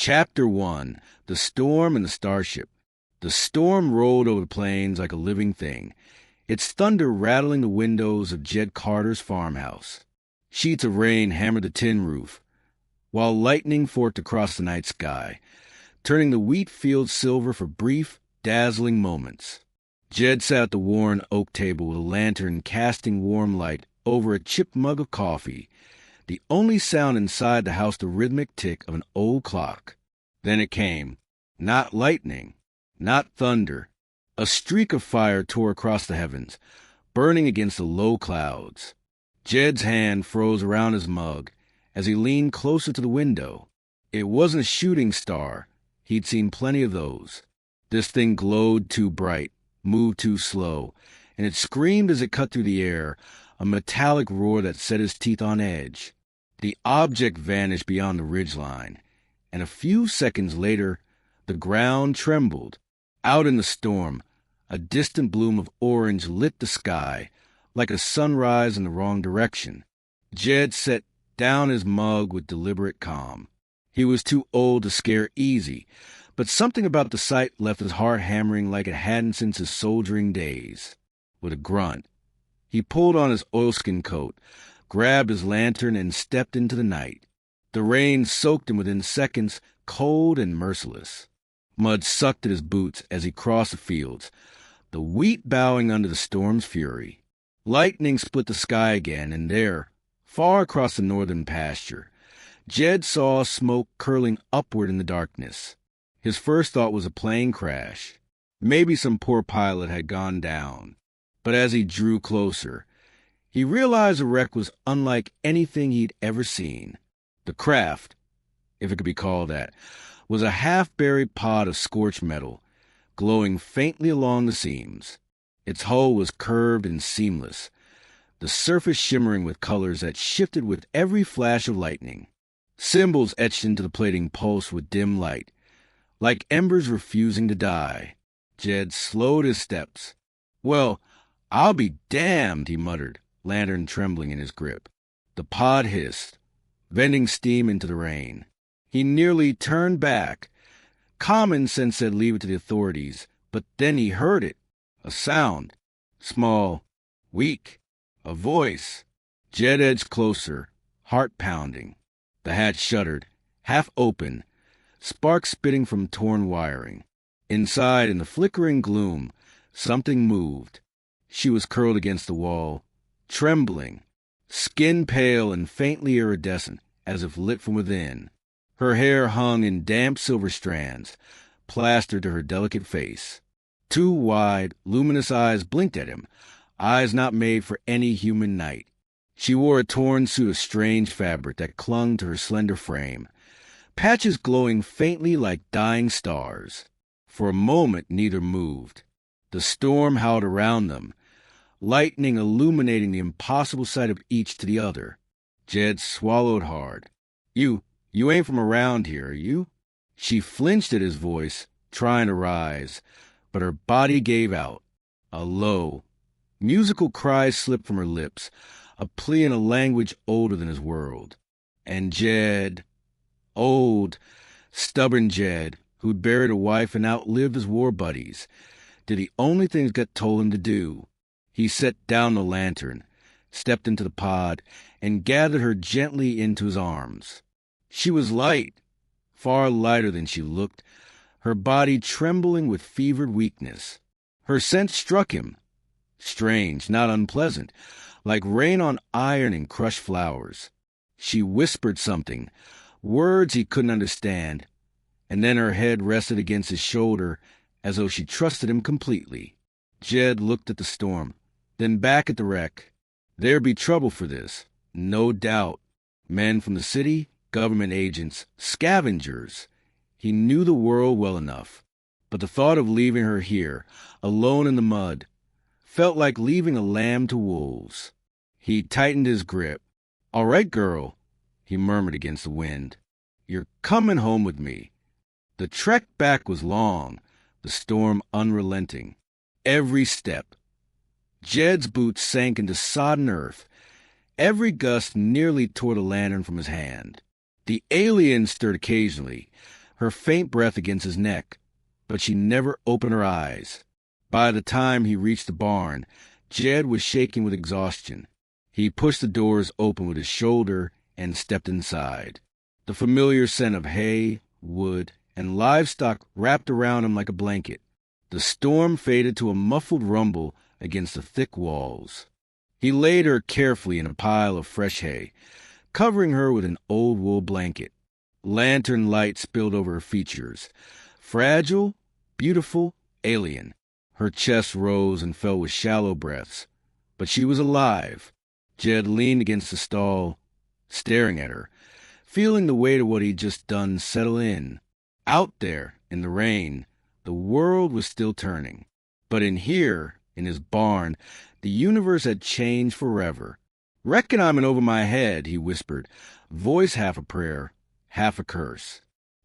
Chapter 1. The Storm and the Starship. The storm rolled over the plains like a living thing, its thunder rattling the windows of Jed Carter's farmhouse. Sheets of rain hammered the tin roof, while lightning forked across the night sky, turning the wheat fields silver for brief, dazzling moments. Jed sat at the worn oak table with a lantern casting warm light over a chipped mug of coffee, the only sound inside the house the rhythmic tick of an old clock. Then it came. Not lightning, not thunder. A streak of fire tore across the heavens, burning against the low clouds. Jed's hand froze around his mug as he leaned closer to the window. It wasn't a shooting star. He'd seen plenty of those. This thing glowed too bright, moved too slow, and it screamed as it cut through the air, a metallic roar that set his teeth on edge. The object vanished beyond the ridgeline, and a few seconds later, the ground trembled. Out in the storm, a distant bloom of orange lit the sky, like a sunrise in the wrong direction. Jed set down his mug with deliberate calm. He was too old to scare easy, but something about the sight left his heart hammering like it hadn't since his soldiering days. With a grunt, he pulled on his oilskin coat, grabbed his lantern, and stepped into the night. The rain soaked him within seconds, cold and merciless. Mud sucked at his boots as he crossed the fields, the wheat bowing under the storm's fury. Lightning split the sky again, and there, far across the northern pasture, Jed saw smoke curling upward in the darkness. His first thought was a plane crash. Maybe some poor pilot had gone down. But as he drew closer, he realized the wreck was unlike anything he'd ever seen. The craft, if it could be called that, was a half-buried pod of scorched metal, glowing faintly along the seams. Its hull was curved and seamless, the surface shimmering with colors that shifted with every flash of lightning. Symbols etched into the plating pulsed with dim light, like embers refusing to die. Jed slowed his steps. "Well, I'll be damned," he muttered, lantern trembling in his grip. The pod hissed, venting steam into the rain. He nearly turned back. Common sense said leave it to the authorities, but then he heard it. A sound. Small, weak. A voice. Jed edged closer, heart pounding. The hatch shuddered, half open, sparks spitting from torn wiring. Inside, in the flickering gloom, something moved. She was curled against the wall, trembling, skin pale and faintly iridescent, as if lit from within. Her hair hung in damp silver strands, plastered to her delicate face. Two wide, luminous eyes blinked at him, eyes not made for any human night. She wore a torn suit of strange fabric that clung to her slender frame, patches glowing faintly like dying stars. For a moment neither moved. The storm howled around them, lightning illuminating the impossible sight of each to the other. Jed swallowed hard. You ain't from around here, are you?" She flinched at his voice, trying to rise, but her body gave out. A low, musical cry slipped from her lips, a plea in a language older than his world. And Jed, old, stubborn Jed, who'd buried a wife and outlived his war buddies, did the only things God told him to do. He set down the lantern, stepped into the pod, and gathered her gently into his arms. She was light, far lighter than she looked, her body trembling with fevered weakness. Her scent struck him, strange, not unpleasant, like rain on iron and crushed flowers. She whispered something, words he couldn't understand, and then her head rested against his shoulder as though she trusted him completely. Jed looked at the storm, then back at the wreck. There'd be trouble for this, no doubt. Men from the city, government agents, scavengers. He knew the world well enough, but the thought of leaving her here, alone in the mud, felt like leaving a lamb to wolves. He tightened his grip. "All right, girl," he murmured against the wind. "You're coming home with me." The trek back was long, the storm unrelenting. Every step. Jed's boots sank into sodden earth. Every gust nearly tore the lantern from his hand. The alien stirred occasionally, her faint breath against his neck, but she never opened her eyes. By the time he reached the barn, Jed was shaking with exhaustion. He pushed the doors open with his shoulder and stepped inside. The familiar scent of hay, wood, and livestock wrapped around him like a blanket. The storm faded to a muffled rumble against the thick walls. He laid her carefully in a pile of fresh hay, covering her with an old wool blanket. Lantern light spilled over her features. Fragile, beautiful, alien. Her chest rose and fell with shallow breaths. But she was alive. Jed leaned against the stall, staring at her, feeling the weight of what he'd just done settle in. Out there, in the rain, the world was still turning. But in here, in his barn, the universe had changed forever. "Reckon I'm in over my head," he whispered, voice half a prayer, half a curse.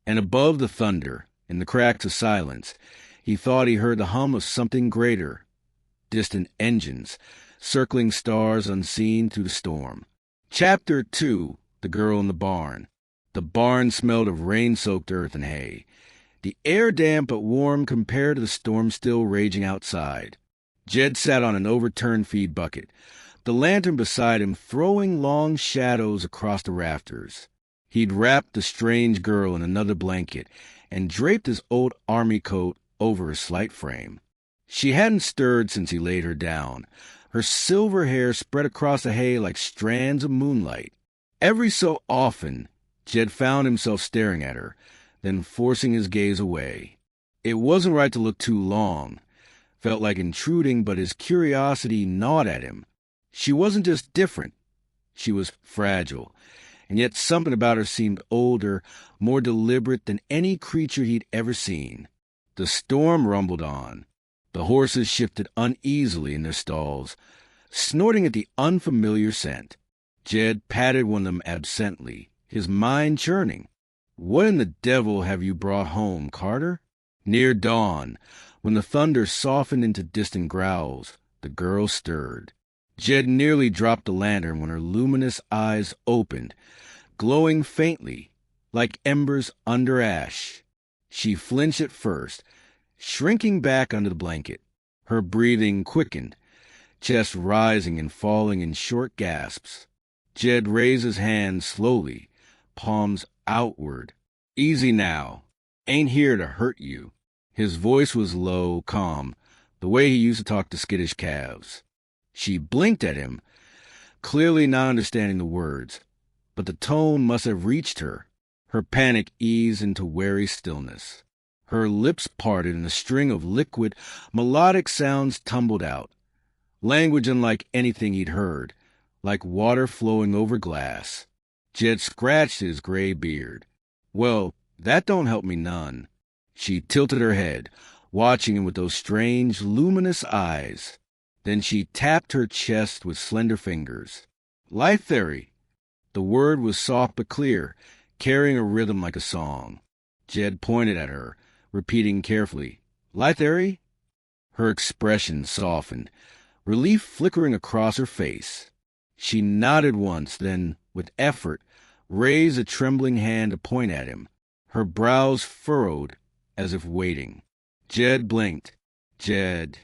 And above the thunder, in the cracks of silence, he thought he heard the hum of something greater. Distant engines, circling stars unseen through the storm. Chapter 2. The Girl in the Barn. The barn smelled of rain-soaked earth and hay. The air damp but warm compared to the storm still raging outside. Jed sat on an overturned feed bucket, the lantern beside him throwing long shadows across the rafters. He'd wrapped the strange girl in another blanket and draped his old army coat over her slight frame. She hadn't stirred since he laid her down, her silver hair spread across the hay like strands of moonlight. Every so often, Jed found himself staring at her, then forcing his gaze away. It wasn't right to look too long. Felt like intruding, but his curiosity gnawed at him. She wasn't just different. She was fragile, and yet something about her seemed older, more deliberate than any creature he'd ever seen. The storm rumbled on. The horses shifted uneasily in their stalls, snorting at the unfamiliar scent. Jed patted one of them absently, his mind churning. "What in the devil have you brought home, Carter?" Near dawn, when the thunder softened into distant growls, the girl stirred. Jed nearly dropped the lantern when her luminous eyes opened, glowing faintly, like embers under ash. She flinched at first, shrinking back under the blanket. Her breathing quickened, chest rising and falling in short gasps. Jed raised his hand slowly, palms outward. "Easy now. Ain't here to hurt you." His voice was low, calm, the way he used to talk to skittish calves. She blinked at him, clearly not understanding the words, but the tone must have reached her. Her panic eased into wary stillness. Her lips parted and a string of liquid, melodic sounds tumbled out. Language unlike anything he'd heard, like water flowing over glass. Jed scratched his gray beard. "Well, that don't help me none." She tilted her head, watching him with those strange, luminous eyes. Then she tapped her chest with slender fingers. "Life theory." The word was soft but clear, carrying a rhythm like a song. Jed pointed at her, repeating carefully, "Life theory?" Her expression softened, relief flickering across her face. She nodded once, then, with effort, raised a trembling hand to point at him, her brows furrowed as if waiting. Jed blinked. "Jed."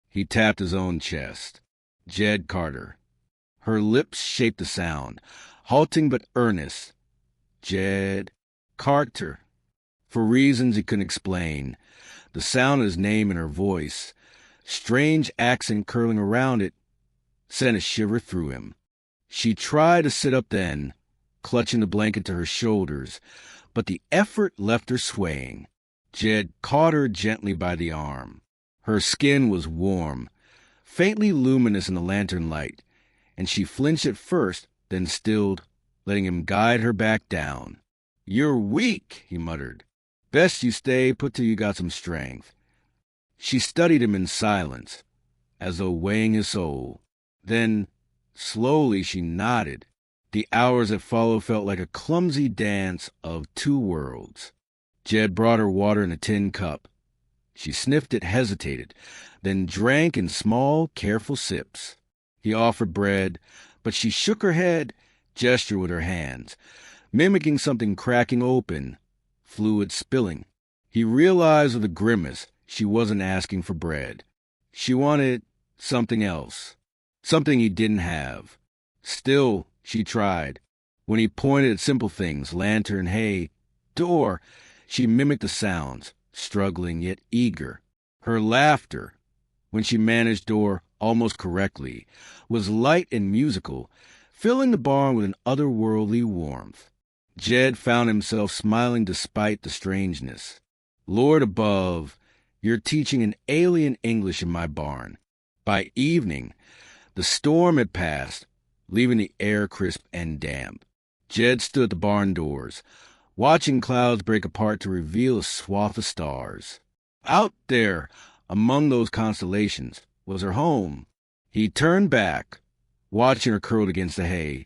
He tapped his own chest. "Jed Carter." Her lips shaped the sound, halting but earnest. "Jed Carter." For reasons he couldn't explain, the sound of his name in her voice, strange accent curling around it, sent a shiver through him. She tried to sit up then, clutching the blanket to her shoulders, but the effort left her swaying. Jed caught her gently by the arm. Her skin was warm, faintly luminous in the lantern light, and she flinched at first, then stilled, letting him guide her back down. "You're weak," he muttered. "Best you stay put till you got some strength." She studied him in silence, as though weighing his soul. Then, slowly, she nodded. The hours that followed felt like a clumsy dance of two worlds. Jed brought her water in a tin cup. She sniffed it, hesitated, then drank in small, careful sips. He offered bread, but she shook her head, gestured with her hands, mimicking something cracking open, fluid spilling. He realized with a grimace she wasn't asking for bread. She wanted something else, something he didn't have. Still, she tried. When he pointed at simple things, lantern, hay, door, she mimicked the sounds, struggling yet eager. Her laughter, when she managed door almost correctly, was light and musical, filling the barn with an otherworldly warmth. Jed found himself smiling despite the strangeness. Lord above, you're teaching an alien English in my barn. By evening, the storm had passed, leaving the air crisp and damp. Jed stood at the barn doors, watching clouds break apart to reveal a swath of stars. Out there, among those constellations, was her home. He turned back, watching her curled against the hay,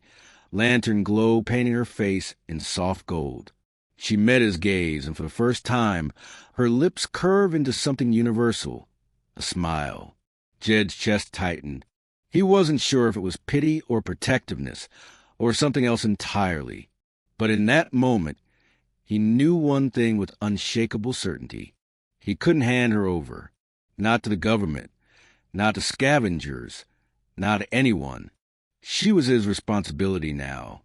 lantern glow painting her face in soft gold. She met his gaze, and for the first time, her lips curved into something universal, a smile. Jed's chest tightened. He wasn't sure if it was pity or protectiveness, or something else entirely. But in that moment, he knew one thing with unshakable certainty. He couldn't hand her over. Not to the government, not to scavengers, not to anyone. She was his responsibility now.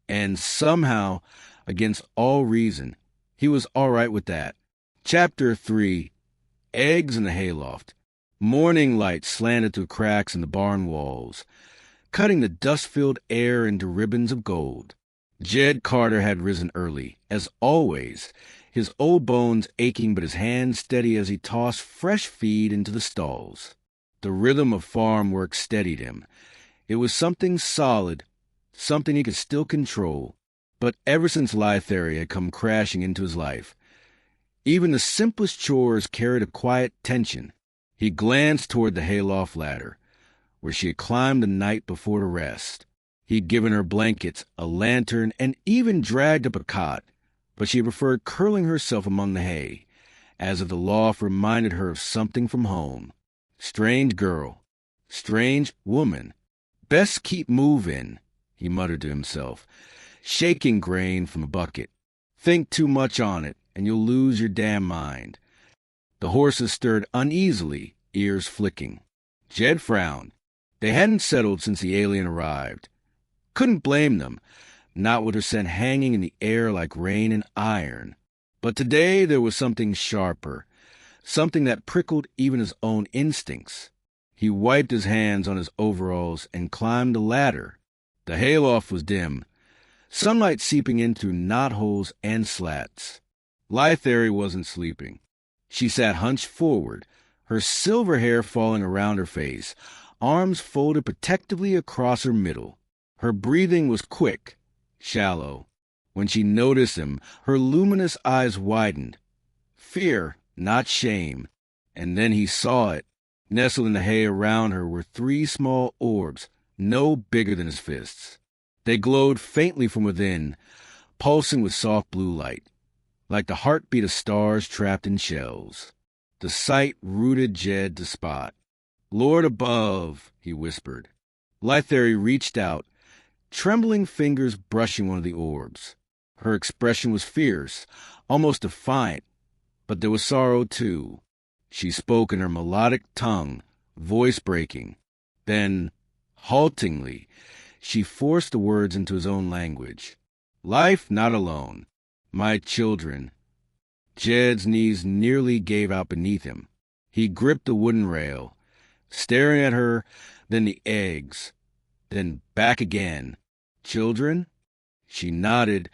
And somehow, against all reason, he was all right with that. Chapter 3, Eggs in the Hayloft. Morning light slanted through cracks in the barn walls, cutting the dust-filled air into ribbons of gold. Jed Carter had risen early, as always, his old bones aching but his hands steady as he tossed fresh feed into the stalls. The rhythm of farm work steadied him. It was something solid, something he could still control. But ever since Lytheria had come crashing into his life, even the simplest chores carried a quiet tension. He glanced toward the hayloft ladder, where she had climbed the night before to rest. He'd given her blankets, a lantern, and even dragged up a cot, but she preferred curling herself among the hay, as if the loft reminded her of something from home. Strange girl, strange woman. Best keep moving, he muttered to himself, shaking grain from a bucket. Think too much on it, and you'll lose your damn mind. The horses stirred uneasily, ears flicking. Jed frowned. They hadn't settled since the alien arrived. Couldn't blame them, not with her scent hanging in the air like rain and iron. But today there was something sharper, something that prickled even his own instincts. He wiped his hands on his overalls and climbed the ladder. The hayloft was dim, sunlight seeping in through knotholes and slats. Lytheria wasn't sleeping. She sat hunched forward, her silver hair falling around her face, arms folded protectively across her middle. Her breathing was quick, shallow. When she noticed him, her luminous eyes widened. Fear, not shame. And then he saw it. Nestled in the hay around her were 3 small orbs, no bigger than his fists. They glowed faintly from within, pulsing with soft blue light, like the heartbeat of stars trapped in shells. The sight rooted Jed to spot. Lord above, he whispered. Lytheria reached out, trembling fingers brushing one of the orbs. Her expression was fierce, almost defiant, but there was sorrow too. She spoke in her melodic tongue, voice breaking. Then, haltingly, she forced the words into his own language. Life not alone. My children. Jed's knees nearly gave out beneath him. He gripped the wooden rail, staring at her, then the eggs, then back again. Children? She nodded,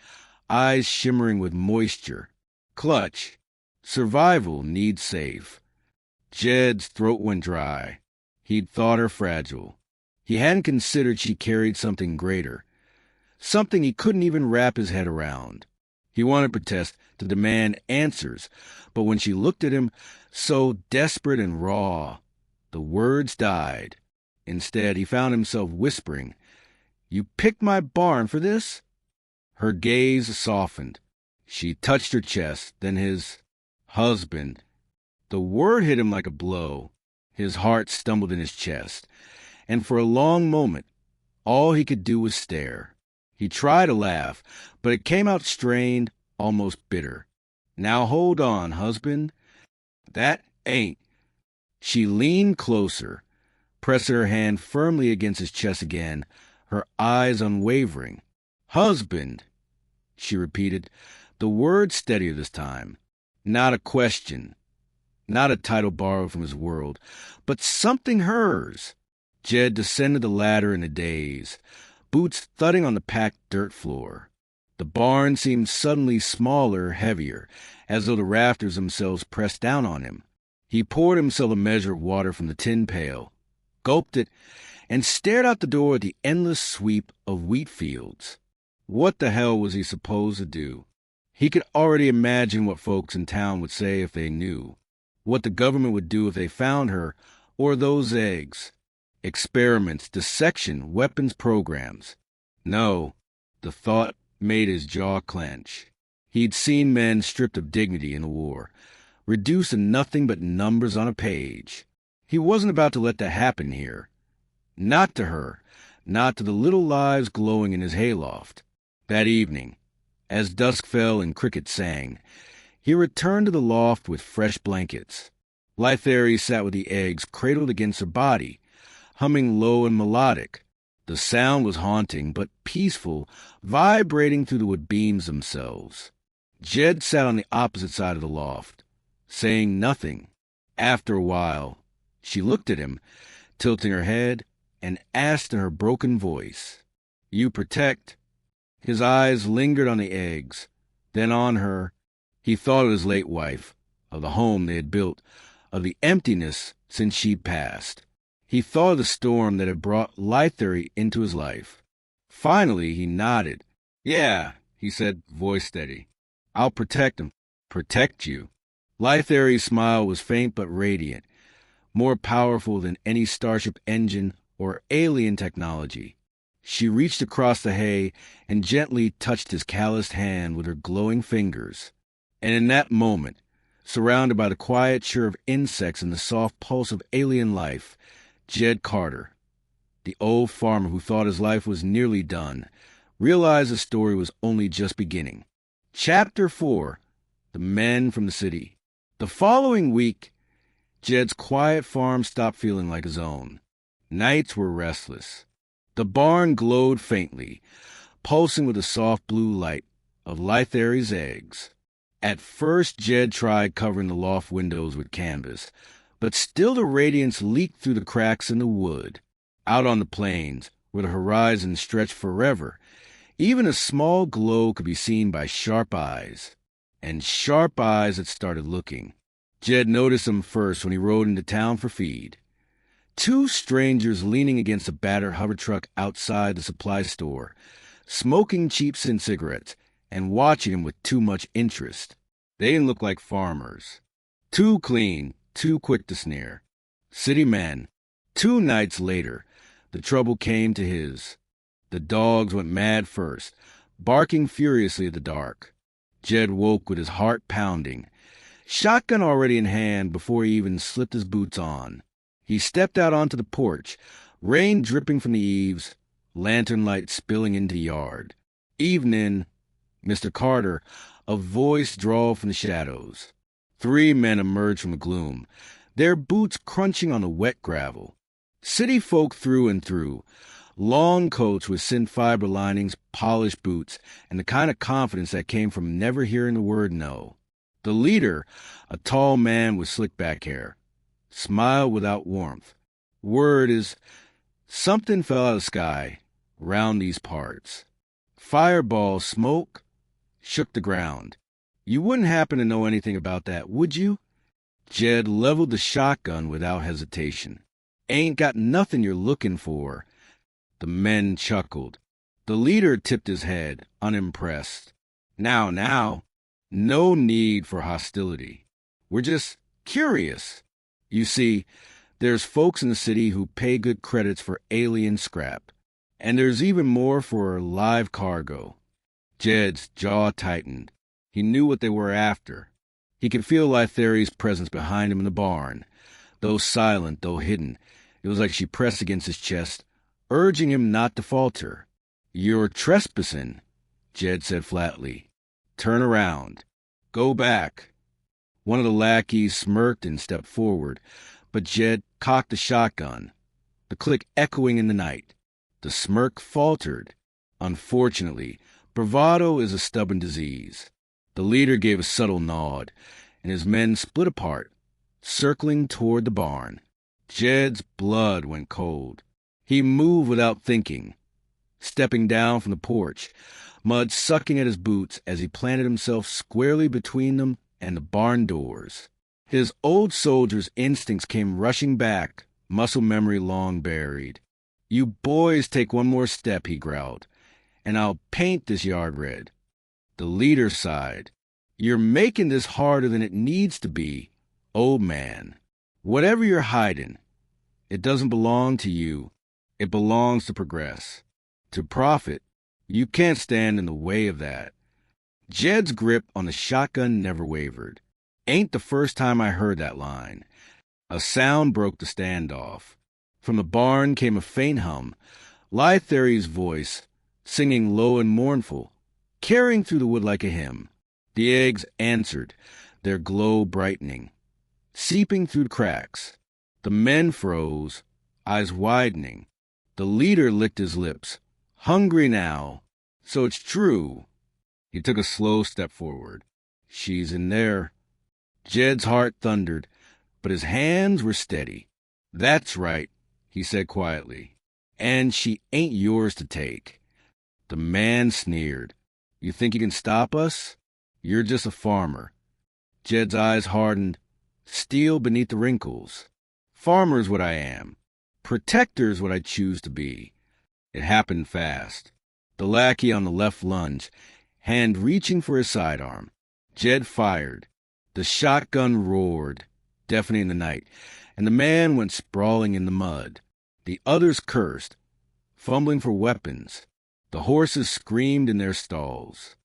eyes shimmering with moisture. Clutch. Survival needs safe. Jed's throat went dry. He'd thought her fragile. He hadn't considered she carried something greater, something he couldn't even wrap his head around. He wanted to protest, to demand answers, but when she looked at him, so desperate and raw, the words died. Instead, he found himself whispering, "You picked my barn for this?" Her gaze softened. She touched her chest, then his husband. The word hit him like a blow. His heart stumbled in his chest, and for a long moment, all he could do was stare. He tried to laugh, but it came out strained, almost bitter. Now hold on, husband. That ain't. She leaned closer, pressing her hand firmly against his chest again, her eyes unwavering. Husband, she repeated, the word steadier this time. Not a question, not a title borrowed from his world, but something hers. Jed descended the ladder in a daze, boots thudding on the packed dirt floor. The barn seemed suddenly smaller, heavier, as though the rafters themselves pressed down on him. He poured himself a measure of water from the tin pail, gulped it, and stared out the door at the endless sweep of wheat fields. What the hell was he supposed to do? He could already imagine what folks in town would say if they knew, what the government would do if they found her, or those eggs. Experiments, dissection, weapons programs. No, the thought made his jaw clench. He'd seen men stripped of dignity in the war, reduced to nothing but numbers on a page. He wasn't about to let that happen here. Not to her, not to the little lives glowing in his hayloft. That evening, as dusk fell and crickets sang, he returned to the loft with fresh blankets. Lytheri sat with the eggs cradled against her body, humming low and melodic. The sound was haunting, but peaceful, vibrating through the wood beams themselves. Jed sat on the opposite side of the loft, saying nothing. After a while, she looked at him, tilting her head, and asked in her broken voice, "You protect?" His eyes lingered on the eggs, then on her. He thought of his late wife, of the home they had built, of the emptiness since she'd passed. He thought of the storm that had brought Lytheri into his life. Finally, he nodded. "Yeah," he said, voice steady. "I'll protect him." "Protect you?" Lytheri's smile was faint but radiant, more powerful than any starship engine or alien technology. She reached across the hay and gently touched his calloused hand with her glowing fingers. And in that moment, surrounded by the quiet chirr of insects and the soft pulse of alien life, Jed Carter, the old farmer who thought his life was nearly done, realized the story was only just beginning. Chapter 4. The Men from the City. The following week, Jed's quiet farm stopped feeling like his own. Nights were restless. The barn glowed faintly, pulsing with the soft blue light of Lytheri's eggs. At first, Jed tried covering the loft windows with canvas, but still the radiance leaked through the cracks in the wood. Out on the plains, where the horizon stretched forever, even a small glow could be seen by sharp eyes. And sharp eyes had started looking. Jed noticed them first when he rode into town for feed. Two strangers leaning against a battered hover truck outside the supply store, smoking cheap scent cigarettes and watching him with too much interest. They didn't look like farmers. Too clean, too quick to sneer. City men. 2 nights later, the trouble came to his. The dogs went mad first, barking furiously at the dark. Jed woke with his heart pounding, shotgun already in hand before he even slipped his boots on. He stepped out onto the porch, rain dripping from the eaves, lantern light spilling into the yard. "Evening, Mr. Carter," a voice drawled from the shadows. 3 men emerged from the gloom, their boots crunching on the wet gravel. City folk through and through, long coats with scent fiber linings, polished boots, and the kind of confidence that came from never hearing the word no. The leader, a tall man with slick back hair, smiled without warmth. "Word is, something fell out of the sky round these parts. Fireball smoke shook the ground. You wouldn't happen to know anything about that, would you?" Jed leveled the shotgun without hesitation. "Ain't got nothing you're looking for." The men chuckled. The leader tipped his head, unimpressed. Now, no need for hostility. We're just curious. You see, there's folks in the city who pay good credits for alien scrap, and there's even more for live cargo." Jed's jaw tightened. He knew what they were after. He could feel Lytheri's presence behind him in the barn. Though silent, though hidden, it was like she pressed against his chest, urging him not to falter. "You're trespassing," Jed said flatly. "Turn around." Go back. One of the lackeys smirked and stepped forward, but Jed cocked the shotgun, the click echoing in the night. The smirk faltered. Unfortunately, bravado is a stubborn disease. The leader gave a subtle nod, and his men split apart, circling toward the barn. Jed's blood went cold. He moved without thinking, stepping down from the porch, mud sucking at his boots as he planted himself squarely between them and the barn doors. His old soldier's instincts came rushing back, muscle memory long buried. "You boys take one more step," he growled, "and I'll paint this yard red." The leader sighed. "You're making this harder than it needs to be, old man. Whatever you're hiding, it doesn't belong to you. It belongs to progress, to profit. You can't stand in the way of that." Jed's grip on the shotgun never wavered. Ain't the first time I heard that line. A sound broke the standoff. From the barn came a faint hum, Lythari's voice, singing low and mournful, carrying through the wood like a hymn. The eggs answered, their glow brightening, seeping through the cracks. The men froze, eyes widening. The leader licked his lips, hungry now. "So it's true." He took a slow step forward. "She's in there." Jed's heart thundered, but his hands were steady. "That's right," he said quietly. "And she ain't yours to take." The man sneered. "You think you can stop us? You're just a farmer." Jed's eyes hardened, steel beneath the wrinkles. "Farmer's what I am. Protector's what I choose to be." It happened fast. The lackey on the left lunged, hand reaching for his sidearm. Jed fired. The shotgun roared, deafening the night, and the man went sprawling in the mud. The others cursed, fumbling for weapons. The horses screamed in their stalls.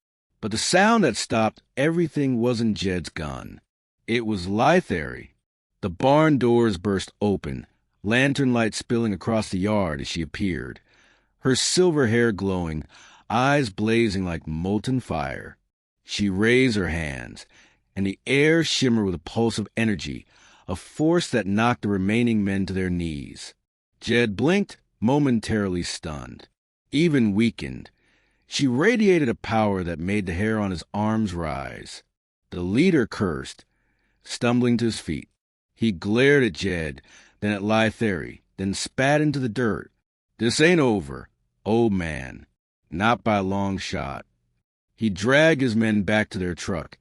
But the sound that stopped everything wasn't Jed's gun. It was Lythari. The barn doors burst open, lantern light spilling across the yard as she appeared, her silver hair glowing, eyes blazing like molten fire. She raised her hands, and the air shimmered with a pulse of energy, a force that knocked the remaining men to their knees. Jed blinked, momentarily stunned, even weakened. She radiated a power that made the hair on his arms rise. The leader cursed, stumbling to his feet. He glared at Jed, then at Lythari, then spat into the dirt. "This ain't over, old man. Not by a long shot." He dragged his men back to their truck,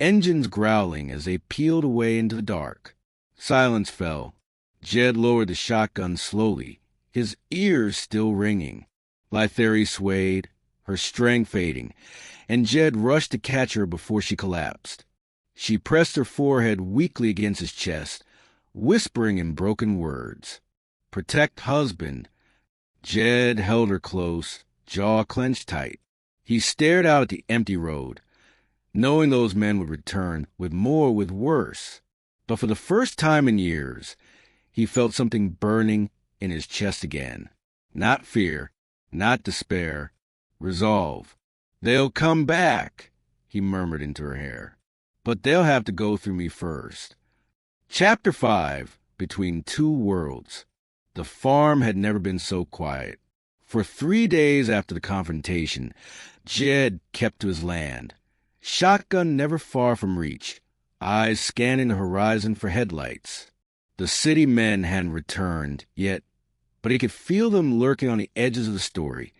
engines growling as they peeled away into the dark. Silence fell. Jed lowered the shotgun slowly, his ears still ringing. Lythari swayed, her strength fading, and Jed rushed to catch her before she collapsed. She pressed her forehead weakly against his chest, whispering in broken words. "Protect husband." Jed held her close, jaw clenched tight. He stared out at the empty road, knowing those men would return with more, with worse. But for the first time in years, he felt something burning in his chest again. Not fear, not despair, resolve. "They'll come back," he murmured into her hair. "But they'll have to go through me first." Chapter 5, Between Two Worlds. The farm had never been so quiet. For 3 days after the confrontation, Jed kept to his land, shotgun never far from reach, eyes scanning the horizon for headlights. The city men hadn't returned yet, but he could feel them lurking on the edges of the story,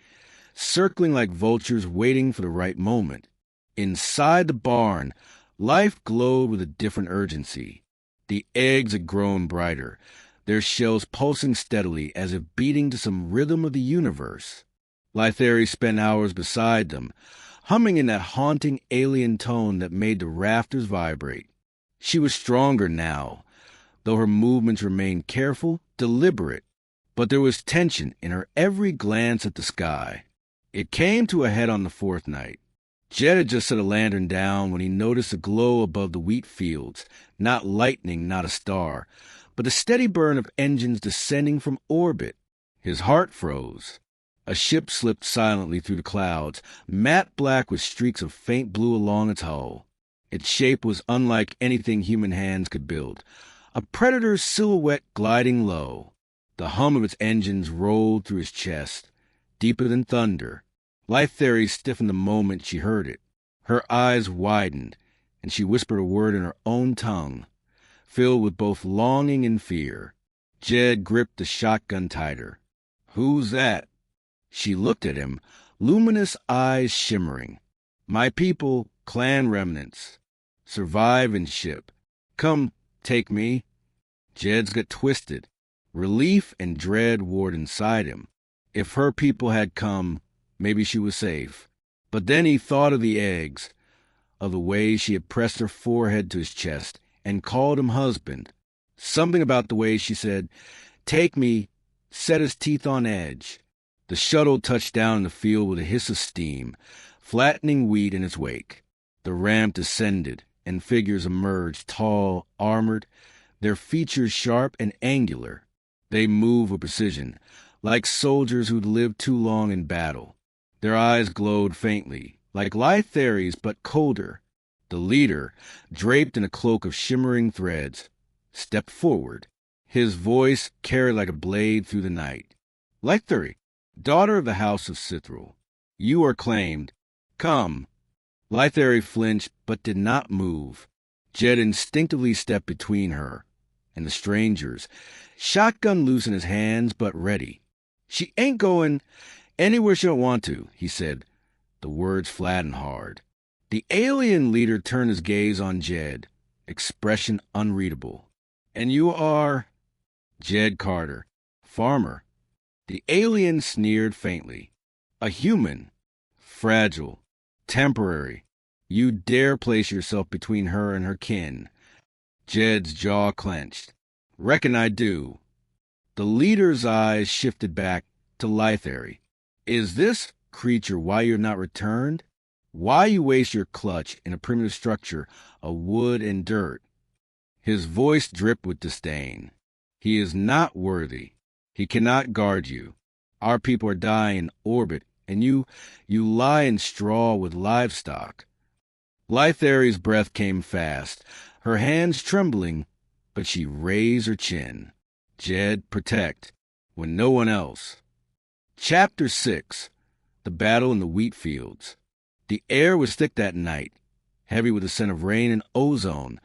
circling like vultures waiting for the right moment. Inside the barn, life glowed with a different urgency. The eggs had grown brighter, their shells pulsing steadily as if beating to some rhythm of the universe. Lythari spent hours beside them, humming in that haunting alien tone that made the rafters vibrate. She was stronger now, though her movements remained careful, deliberate. But there was tension in her every glance at the sky. It came to a head on the 4th night. Jed had just set a lantern down when he noticed a glow above the wheat fields, not lightning, not a star, but the steady burn of engines descending from orbit. His heart froze. A ship slipped silently through the clouds, matte black with streaks of faint blue along its hull. Its shape was unlike anything human hands could build. A predator's silhouette gliding low. The hum of its engines rolled through his chest, deeper than thunder. Lytheri stiffened the moment she heard it. Her eyes widened, and she whispered a word in her own tongue, filled with both longing and fear. Jed gripped the shotgun tighter. "Who's that?" She looked at him, luminous eyes shimmering. "My people, clan remnants. Survive and ship. Come, take me." Jed's got twisted. Relief and dread warred inside him. If her people had come, maybe she was safe. But then he thought of the eggs, of the way she had pressed her forehead to his chest and called him husband. Something about the way she said, "Take me," set his teeth on edge. The shuttle touched down in the field with a hiss of steam, flattening wheat in its wake. The ramp descended, and figures emerged, tall, armored, their features sharp and angular. They moved with precision, like soldiers who'd lived too long in battle. Their eyes glowed faintly, like Lytheri's, but colder. The leader, draped in a cloak of shimmering threads, stepped forward. His voice carried like a blade through the night. "Lytheri, daughter of the house of Cithril, you are claimed. Come." Lytheri flinched, but did not move. Jed instinctively stepped between her and the strangers, shotgun loose in his hands, but ready. "She ain't going anywhere she don't want to," he said, the words flat and hard. The alien leader turned his gaze on Jed, expression unreadable. "And you are?" "Jed Carter, farmer." The alien sneered faintly. "A human. Fragile. Temporary. You dare place yourself between her and her kin." Jed's jaw clenched. "Reckon I do." The leader's eyes shifted back to Lytheri. "Is this creature why you're not returned? Why you waste your clutch in a primitive structure of wood and dirt?" His voice dripped with disdain. "He is not worthy. He cannot guard you. Our people are dying in orbit, and you lie in straw with livestock." Lytheri's breath came fast, her hands trembling, but she raised her chin. "Jed, protect, when no one else." Chapter 6. The Battle in the Wheat Fields. The air was thick that night, heavy with the scent of rain and ozone,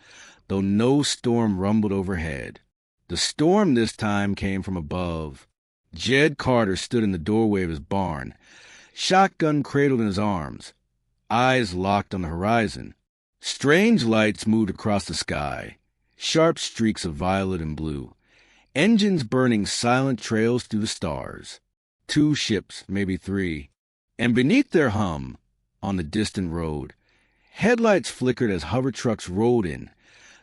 though no storm rumbled overhead. The storm this time came from above. Jed Carter stood in the doorway of his barn, shotgun cradled in his arms, eyes locked on the horizon. Strange lights moved across the sky, sharp streaks of violet and blue, engines burning silent trails through the stars. 2 ships, maybe 3, and beneath their hum, on the distant road, headlights flickered as hover trucks rolled in,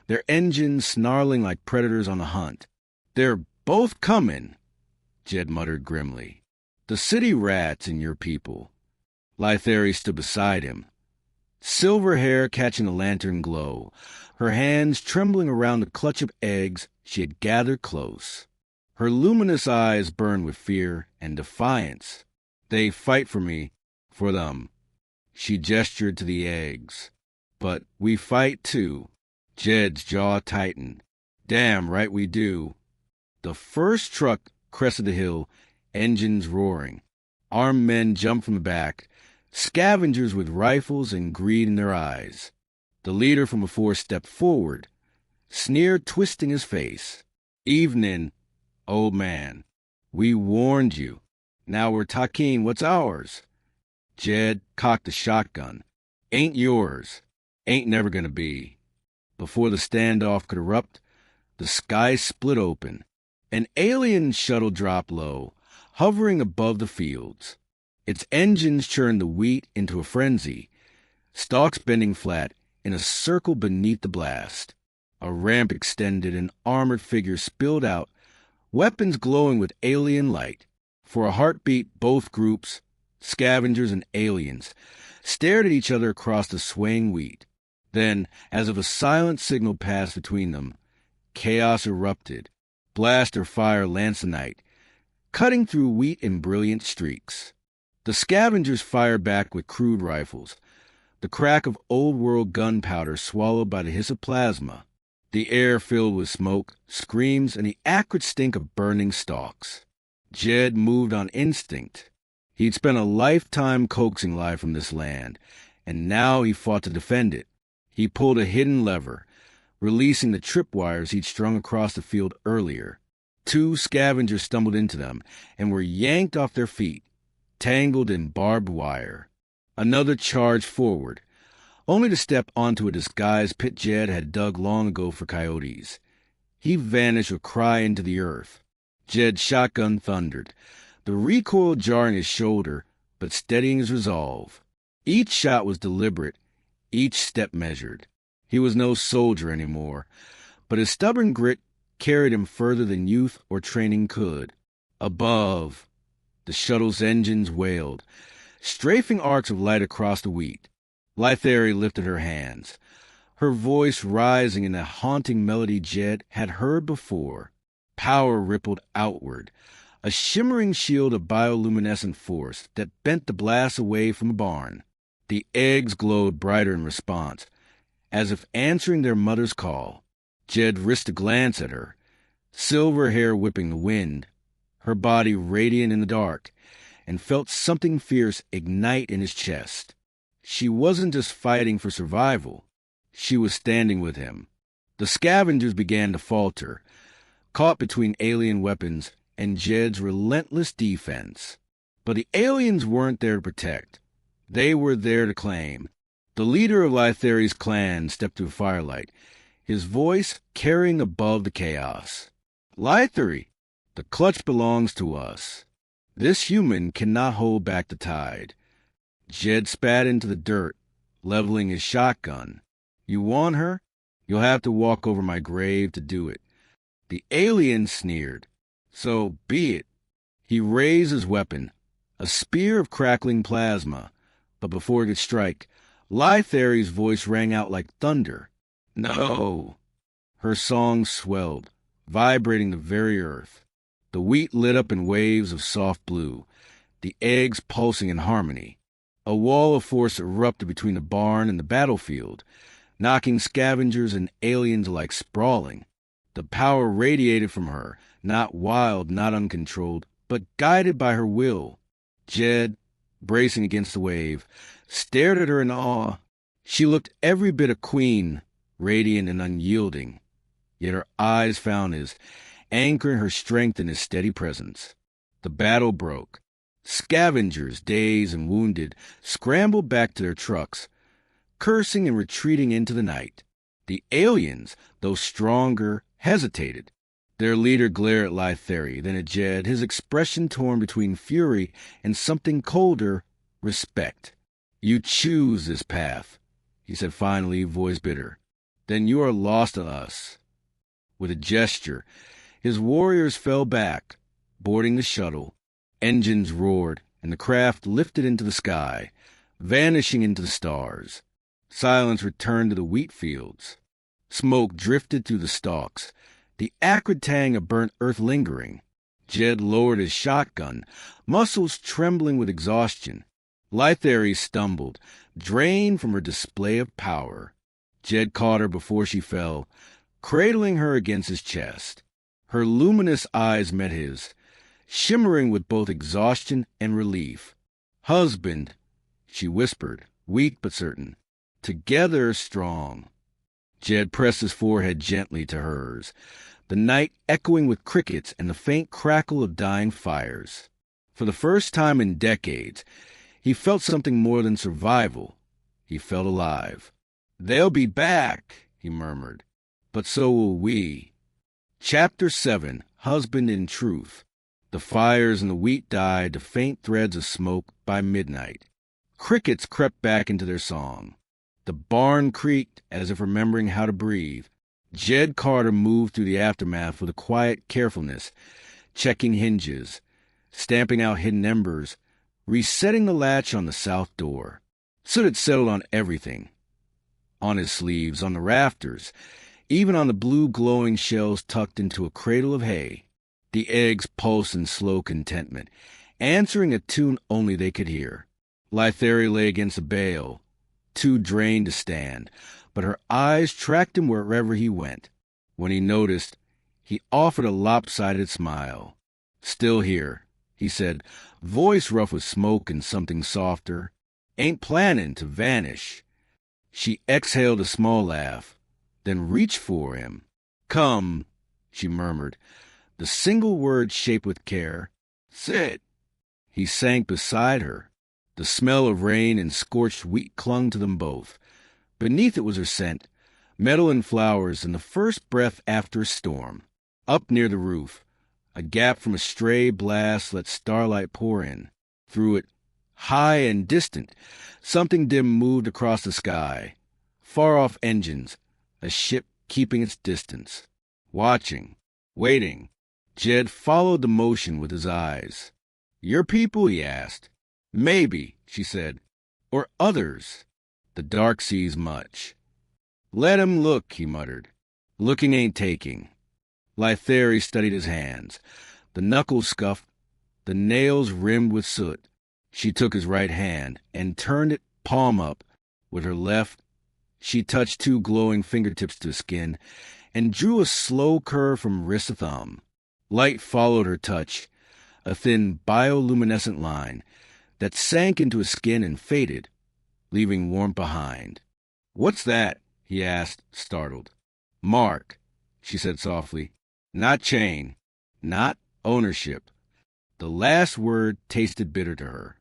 their engines snarling like predators on the hunt. "They're both coming," Jed muttered grimly. "The city rats and your people." Lytheri stood beside him, silver hair catching the lantern glow, her hands trembling around the clutch of eggs she had gathered close. Her luminous eyes burned with fear and defiance. "They fight for me, for them." She gestured to the eggs. "But we fight too." Jed's jaw tightened. "Damn right we do." The first truck crested the hill, engines roaring. Armed men jumped from the back, scavengers with rifles and greed in their eyes. The leader from before stepped forward, sneer twisting his face. "Evening, old man. We warned you. Now we're talking what's ours." Jed cocked the shotgun. "Ain't yours. Ain't never gonna be." Before the standoff could erupt, the sky split open. An alien shuttle dropped low, hovering above the fields. Its engines churned the wheat into a frenzy, stalks bending flat in a circle beneath the blast. A ramp extended and armored figures spilled out, weapons glowing with alien light. For a heartbeat, both groups, scavengers and aliens, stared at each other across the swaying wheat. Then, as if a silent signal passed between them, chaos erupted. Blaster fire lanced the night, cutting through wheat in brilliant streaks. The scavengers fired back with crude rifles. the crack of old-world gunpowder swallowed by the hiss of plasma, the air filled with smoke, screams, and the acrid stink of burning stalks. Jed moved on instinct. He'd spent a lifetime coaxing life from this land, and now he fought to defend it. He pulled a hidden lever, releasing the tripwires he'd strung across the field earlier. 2 scavengers stumbled into them and were yanked off their feet, tangled in barbed wire. Another charged forward, only to step onto a disguised pit Jed had dug long ago for coyotes. He vanished with a cry into the earth. Jed's shotgun thundered, the recoil jarring his shoulder, but steadying his resolve. Each shot was deliberate, each step measured. He was no soldier anymore, but his stubborn grit carried him further than youth or training could. Above, the shuttle's engines wailed, strafing arcs of light across the wheat. Lythari lifted her hands, her voice rising in a haunting melody Jed had heard before. Power rippled outward, a shimmering shield of bioluminescent force that bent the blast away from the barn. The eggs glowed brighter in response, as if answering their mother's call. Jed risked a glance at her, silver hair whipping the wind, her body radiant in the dark, and felt something fierce ignite in his chest. She wasn't just fighting for survival. She was standing with him. The scavengers began to falter, caught between alien weapons and Jed's relentless defense. But the aliens weren't there to protect. They were there to claim. The leader of Lythari's clan stepped through firelight, his voice carrying above the chaos. Lythari, the clutch belongs to us. This human cannot hold back the tide. Jed spat into the dirt, leveling his shotgun. You want her? You'll have to walk over my grave to do it. The alien sneered. So be it. He raised his weapon, a spear of crackling plasma, but before it could strike, Lythari's voice rang out like thunder. No! Her song swelled, vibrating the very earth. The wheat lit up in waves of soft blue, the eggs pulsing in harmony. A wall of force erupted between the barn and the battlefield, knocking scavengers and aliens alike sprawling. The power radiated from her, not wild, not uncontrolled, but guided by her will. Jed, bracing against the wave, stared at her in awe. She looked every bit a queen, radiant and unyielding, yet her eyes found his, anchoring her strength in his steady presence. The battle broke. Scavengers, dazed and wounded, scrambled back to their trucks, cursing and retreating into the night. The aliens, though stronger, hesitated. Their leader glared at Lythari, then at Jed, his expression torn between fury and something colder, respect. You choose this path, he said finally, voice bitter. Then you are lost to us. With a gesture, his warriors fell back, boarding the shuttle. Engines roared, and the craft lifted into the sky, vanishing into the stars. Silence returned to the wheat fields. Smoke drifted through the stalks, the acrid tang of burnt earth lingering. Jed lowered his shotgun, muscles trembling with exhaustion. Lythari stumbled, drained from her display of power. Jed caught her before she fell, cradling her against his chest. Her luminous eyes met his, shimmering with both exhaustion and relief. Husband, she whispered, weak but certain. Together strong. Jed pressed his forehead gently to hers, the night echoing with crickets and the faint crackle of dying fires. For the first time in decades, he felt something more than survival. He felt alive. They'll be back, he murmured. But so will we. Chapter 7, Husband in Truth. The fires in the wheat died to faint threads of smoke by midnight. Crickets crept back into their song. The barn creaked as if remembering how to breathe. Jed Carter moved through the aftermath with a quiet carefulness, checking hinges, stamping out hidden embers, resetting the latch on the south door. Soot had settled on everything. On his sleeves, on the rafters, even on the blue glowing shells tucked into a cradle of hay. The eggs pulsed in slow contentment, answering a tune only they could hear. Lythari lay against a bale, too drained to stand, but her eyes tracked him wherever he went. When he noticed, he offered a lopsided smile. "Still here," he said, voice rough with smoke and something softer. "Ain't planning to vanish." She exhaled a small laugh, then reached for him. "Come," she murmured, the single word shaped with care. "Sit." He sank beside her. The smell of rain and scorched wheat clung to them both. Beneath it was her scent, metal and flowers, and the first breath after a storm. Up near the roof, a gap from a stray blast let starlight pour in. Through it, high and distant, something dim moved across the sky. Far-off engines, a ship keeping its distance. Watching, waiting, Jed followed the motion with his eyes. "Your people?" he asked. "Maybe," she said. "Or others." "The dark sees much." "Let him look," he muttered. "Looking ain't taking." Lytheri studied his hands. The knuckles scuffed, the nails rimmed with soot. She took his right hand and turned it palm up. With her left, she touched two glowing fingertips to his skin and drew a slow curve from wrist to thumb. Light followed her touch, a thin bioluminescent line that sank into his skin and faded, leaving warmth behind. "What's that?" he asked, startled. "Mark," she said softly. "Not chain, not ownership." The last word tasted bitter to her.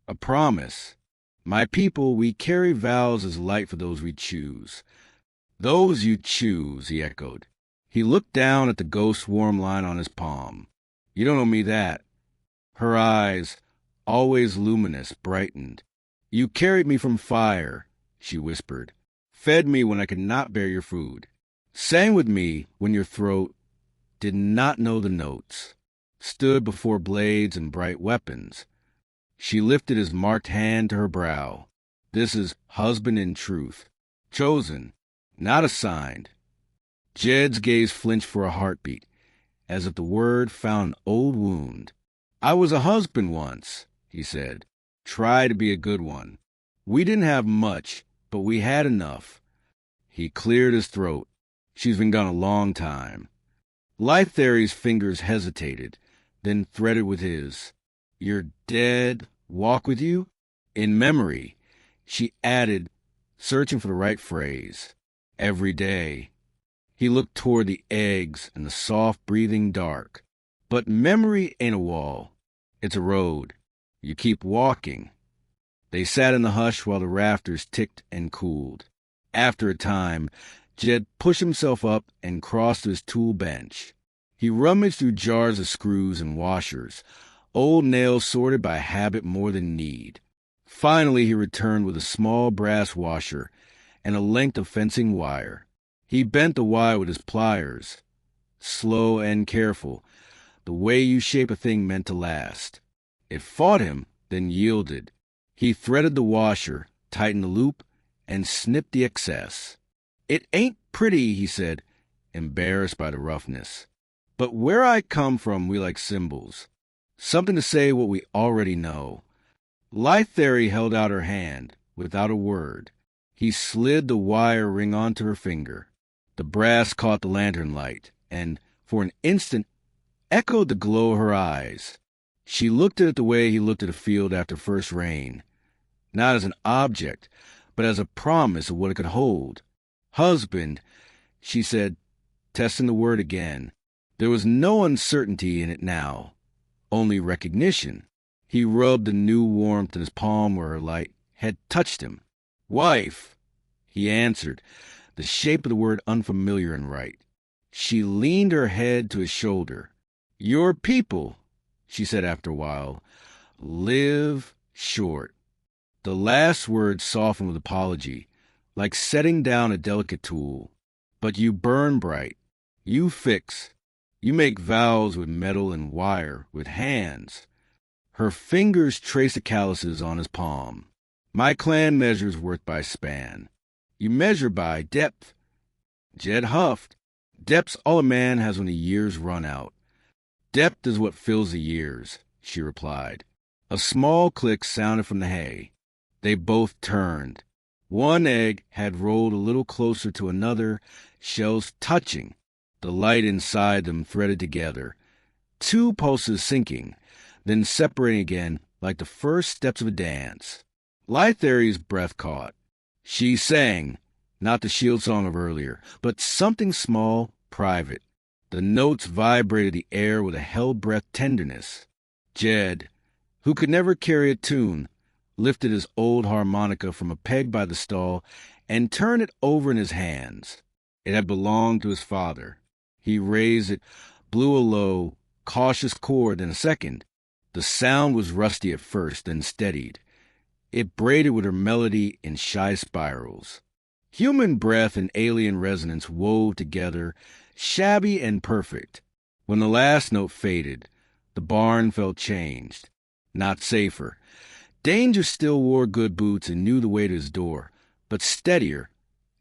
"A promise. My people, we carry vows as light for those we choose." "Those you choose," he echoed. He looked down at the ghost warm line on his palm. "You don't owe me that." Her eyes, always luminous, brightened. "You carried me from fire," she whispered. "Fed me when I could not bear your food. Sang with me when your throat did not know the notes. Stood before blades and bright weapons." She lifted his marked hand to her brow. "This is husband in truth. Chosen, not assigned." Jed's gaze flinched for a heartbeat, as if the word found an old wound. "I was a husband once," he said. "Try to be a good one. We didn't have much, but we had enough." He cleared his throat. "She's been gone a long time." Lytheri's fingers hesitated, then threaded with his. "Your dead walk with you?" "In memory," she added, searching for the right phrase. "Every day." He looked toward the eggs and the soft breathing dark. "But memory ain't a wall. It's a road. You keep walking." They sat in the hush while the rafters ticked and cooled. After a time, Jed pushed himself up and crossed to his tool bench. He rummaged through jars of screws and washers, old nails sorted by habit more than need. Finally, he returned with a small brass washer and a length of fencing wire. He bent the wire with his pliers, slow and careful, the way you shape a thing meant to last. It fought him, then yielded. He threaded the washer, tightened the loop, and snipped the excess. "It ain't pretty," he said, embarrassed by the roughness. "But where I come from, we like symbols. Something to say what we already know." Lytheri held out her hand, without a word. He slid the wire ring onto her finger. The brass caught the lantern light, and, for an instant, echoed the glow of her eyes. She looked at it the way he looked at a field after first rain, not as an object, but as a promise of what it could hold. "Husband," she said, testing the word again. There was no uncertainty in it now, only recognition. He rubbed the new warmth in his palm where her light had touched him. "Wife," he answered, the shape of the word unfamiliar and right. She leaned her head to his shoulder. "Your people," she said after a while, "live short." The last word softened with apology, like setting down a delicate tool. "But you burn bright. You fix. You make vows with metal and wire, with hands." Her fingers traced the calluses on his palm. "My clan measures worth by span. You measure by depth." Jed huffed. "Depth's all a man has when the years run out." "Depth is what fills the years," she replied. A small click sounded from the hay. They both turned. One egg had rolled a little closer to another, shells touching, the light inside them threaded together. Two pulses sinking, then separating again like the first steps of a dance. Lythari's breath caught. She sang, not the shield song of earlier, but something small, private. The notes vibrated the air with a hell-breath tenderness. Jed, who could never carry a tune, lifted his old harmonica from a peg by the stall and turned it over in his hands. It had belonged to his father. He raised it, blew a low, cautious chord in a second. The sound was rusty at first, then steadied. It braided with her melody in shy spirals. Human breath and alien resonance wove together, shabby and perfect. When the last note faded, the barn felt changed, not safer. Danger still wore good boots and knew the way to his door, but steadier,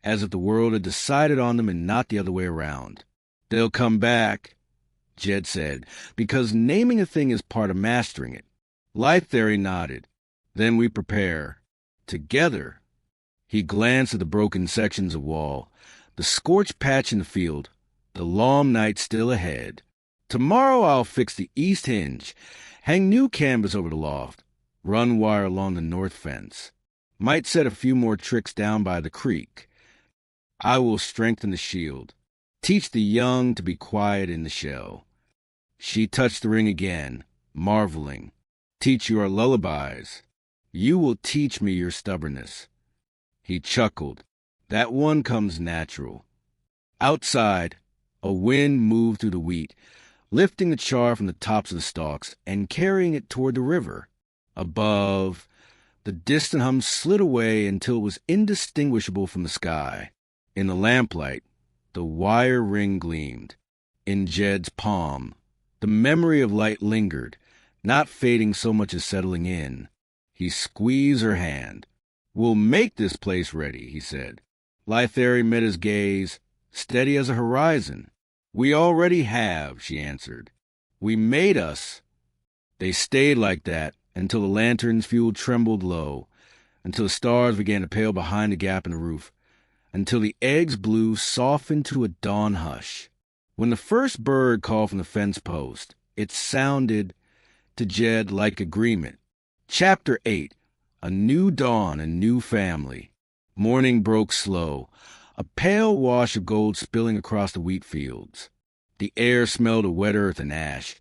as if the world had decided on them and not the other way around. They'll come back, Jed said, because naming a thing is part of mastering it. Lythari nodded. Then we prepare. Together. He glanced at the broken sections of wall, the scorched patch in the field, the long night still ahead. Tomorrow I'll fix the east hinge, hang new canvas over the loft, run wire along the north fence. Might set a few more tricks down by the creek. I will strengthen the shield, teach the young to be quiet in the shell. She touched the ring again, marveling. Teach you our lullabies. You will teach me your stubbornness. He chuckled. That one comes natural. Outside, a wind moved through the wheat, lifting the char from the tops of the stalks and carrying it toward the river. Above, the distant hum slid away until it was indistinguishable from the sky. In the lamplight, the wire ring gleamed. In Jed's palm, the memory of light lingered, not fading so much as settling in. He squeezed her hand. We'll make this place ready, he said. Lythari met his gaze, steady as a horizon. We already have, she answered. We made us. They stayed like that until the lantern's fuel trembled low, until the stars began to pale behind the gap in the roof, until the eggs blue softened to a dawn hush. When the first bird called from the fence post, it sounded, to Jed, like agreement. Chapter 8. A new dawn, a new family. Morning broke slow, a pale wash of gold spilling across the wheat fields. The air smelled of wet earth and ash,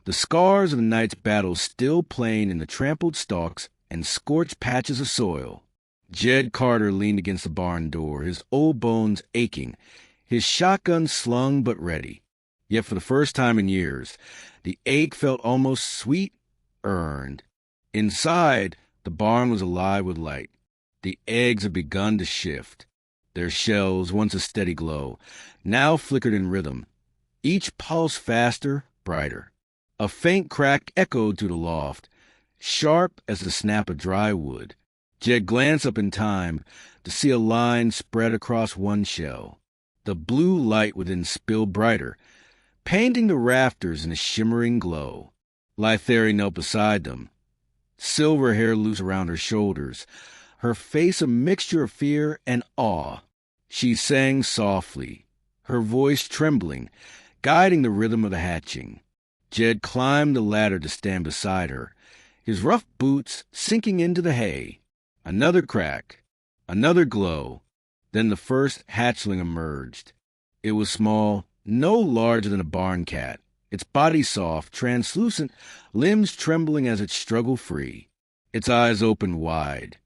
the scars of the night's battle still plain in the trampled stalks and scorched patches of soil. Jed Carter leaned against the barn door, his old bones aching, his shotgun slung but ready. Yet for the first time in years, the ache felt almost sweet, earned. Inside, the barn was alive with light. The eggs had begun to shift. Their shells, once a steady glow, now flickered in rhythm, each pulse faster, brighter. A faint crack echoed through the loft, sharp as the snap of dry wood. Jed glanced up in time to see a line spread across one shell. The blue light within spilled brighter, painting the rafters in a shimmering glow. Lythari knelt beside them, silver hair loose around her shoulders, her face a mixture of fear and awe. She sang softly, her voice trembling, guiding the rhythm of the hatching. Jed climbed the ladder to stand beside her, his rough boots sinking into the hay. Another crack, another glow. Then the first hatchling emerged. It was small, no larger than a barn cat, its body soft, translucent, limbs trembling as it struggled free. Its eyes opened wide,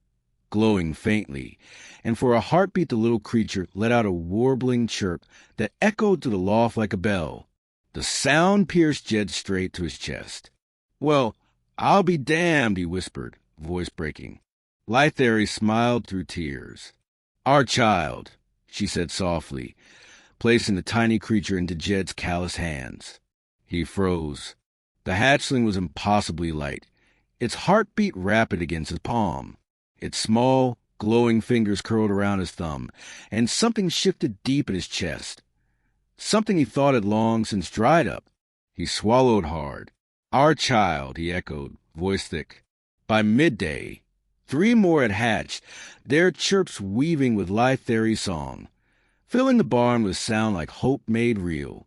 glowing faintly, and for a heartbeat the little creature let out a warbling chirp that echoed through the loft like a bell. The sound pierced Jed straight to his chest. "Well, I'll be damned," he whispered, voice breaking. Lythari smiled through tears. "Our child," she said softly, placing the tiny creature into Jed's callous hands. He froze. The hatchling was impossibly light, its heartbeat rapid against his palm. Its small, glowing fingers curled around his thumb, and something shifted deep in his chest. Something he thought had long since dried up. He swallowed hard. "Our child," he echoed, voice thick. By midday, 3 more had hatched, their chirps weaving with Lytheri song, filling the barn with sound like hope made real.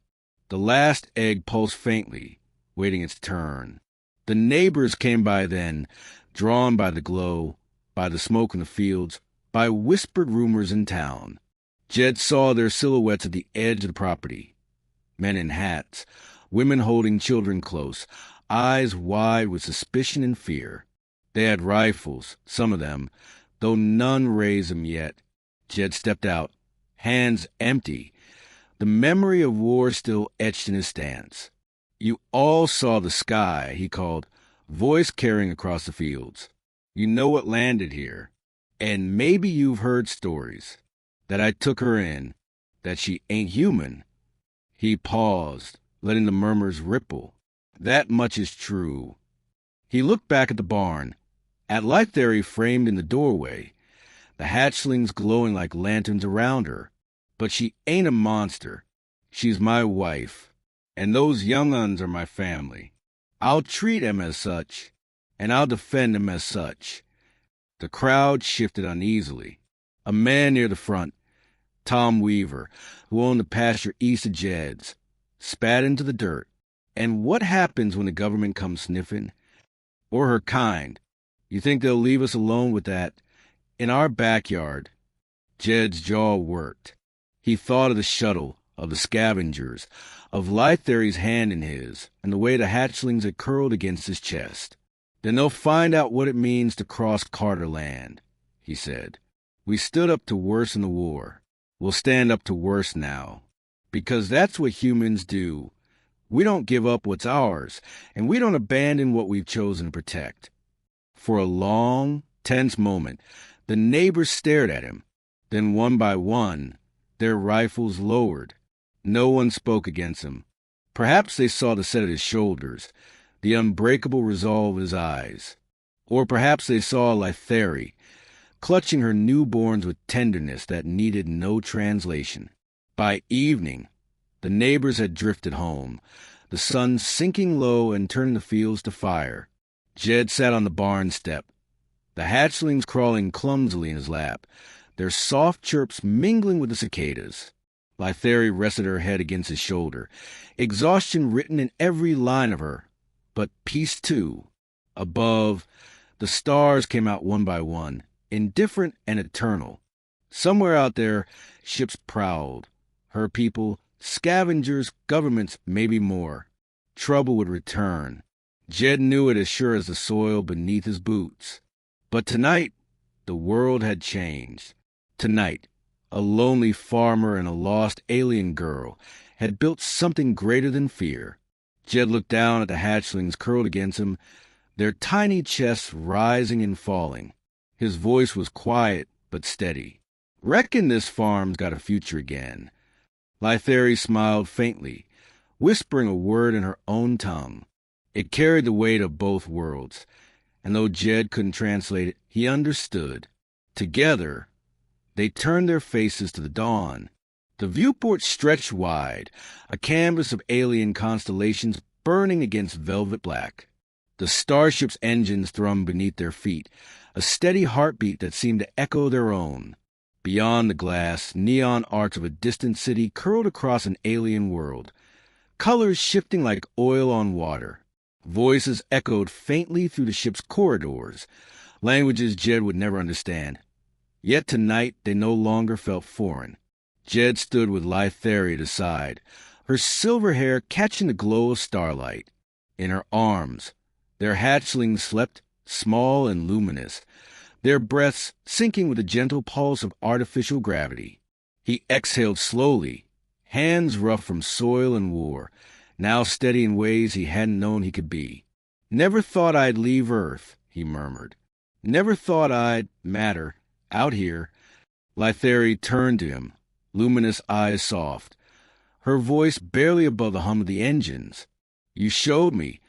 The last egg pulsed faintly, waiting its turn. The neighbors came by then, drawn by the glow, by the smoke in the fields, by whispered rumors in town. Jed saw their silhouettes at the edge of the property. Men in hats, women holding children close, eyes wide with suspicion and fear. They had rifles, some of them, though none raised them yet. Jed stepped out, hands empty, the memory of war still etched in his stance. "You all saw the sky," he called, voice carrying across the fields. "You know what landed here. And maybe you've heard stories. That I took her in, that she ain't human." He paused, letting the murmurs ripple. "That much is true." He looked back at the barn, at Lytheri framed in the doorway, the hatchlings glowing like lanterns around her. "But she ain't a monster. She's my wife, and those young uns are my family. I'll treat 'em as such, and I'll defend 'em as such." The crowd shifted uneasily. A man near the front, Tom Weaver, who owned the pasture east of Jed's, spat into the dirt. "And what happens when the government comes sniffing? Or her kind? You think they'll leave us alone with that? In our backyard?" Jed's jaw worked. He thought of the shuttle, of the scavengers, of Lytheri's hand in his, and the way the hatchlings had curled against his chest. "Then they'll find out what it means to cross Carter land," he said. "We stood up to worse in the war. We'll stand up to worse now. Because that's what humans do. We don't give up what's ours, and we don't abandon what we've chosen to protect." For a long, tense moment, the neighbors stared at him. Then one by one, their rifles lowered. No one spoke against him. Perhaps they saw the set of his shoulders, the unbreakable resolve of his eyes. Or perhaps they saw Lytheri, clutching her newborns with tenderness that needed no translation. By evening, the neighbors had drifted home, the sun sinking low and turning the fields to fire. Jed sat on the barn step, the hatchlings crawling clumsily in his lap, their soft chirps mingling with the cicadas. Lytheri rested her head against his shoulder, exhaustion written in every line of her. But peace, too. Above, the stars came out one by one, indifferent and eternal. Somewhere out there, ships prowled. Her people, scavengers, governments, maybe more. Trouble would return. Jed knew it as sure as the soil beneath his boots. But tonight, the world had changed. Tonight, a lonely farmer and a lost alien girl had built something greater than fear. Jed looked down at the hatchlings curled against him, their tiny chests rising and falling. His voice was quiet but steady. "Reckon this farm's got a future again." Lytheri smiled faintly, whispering a word in her own tongue. It carried the weight of both worlds, and though Jed couldn't translate it, he understood. Together, they turned their faces to the dawn. The viewport stretched wide, a canvas of alien constellations burning against velvet black. The starship's engines thrummed beneath their feet, a steady heartbeat that seemed to echo their own. Beyond the glass, neon arcs of a distant city curled across an alien world, colors shifting like oil on water. Voices echoed faintly through the ship's corridors, languages Jed would never understand. Yet tonight they no longer felt foreign. Jed stood with Lytheri at his side, her silver hair catching the glow of starlight. In her arms, their hatchlings slept, small and luminous, their breaths sinking with a gentle pulse of artificial gravity. He exhaled slowly, hands rough from soil and war, now steady in ways he hadn't known he could be. "Never thought I'd leave Earth," he murmured. "Never thought I'd matter out here." Lytheri turned to him, luminous eyes soft, her voice barely above the hum of the engines. "You showed me.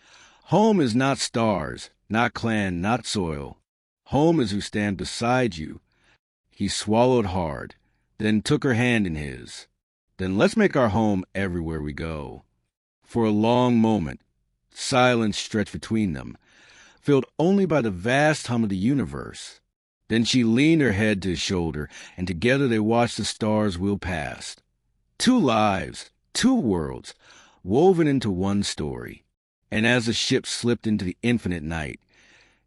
Home is not stars, not clan, not soil. Home is who stand beside you." He swallowed hard, then took her hand in his. "Then let's make our home everywhere we go." For a long moment, silence stretched between them. filled only by the vast hum of the universe. Then she leaned her head to his shoulder, and together they watched the stars wheel past. Two lives, two worlds, woven into one story. And as the ship slipped into the infinite night,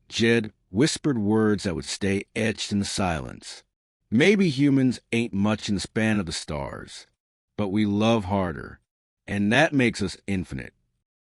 Jed whispered words that would stay etched in the silence. Maybe humans ain't much in the span of the stars, but we love harder, and that makes us infinite.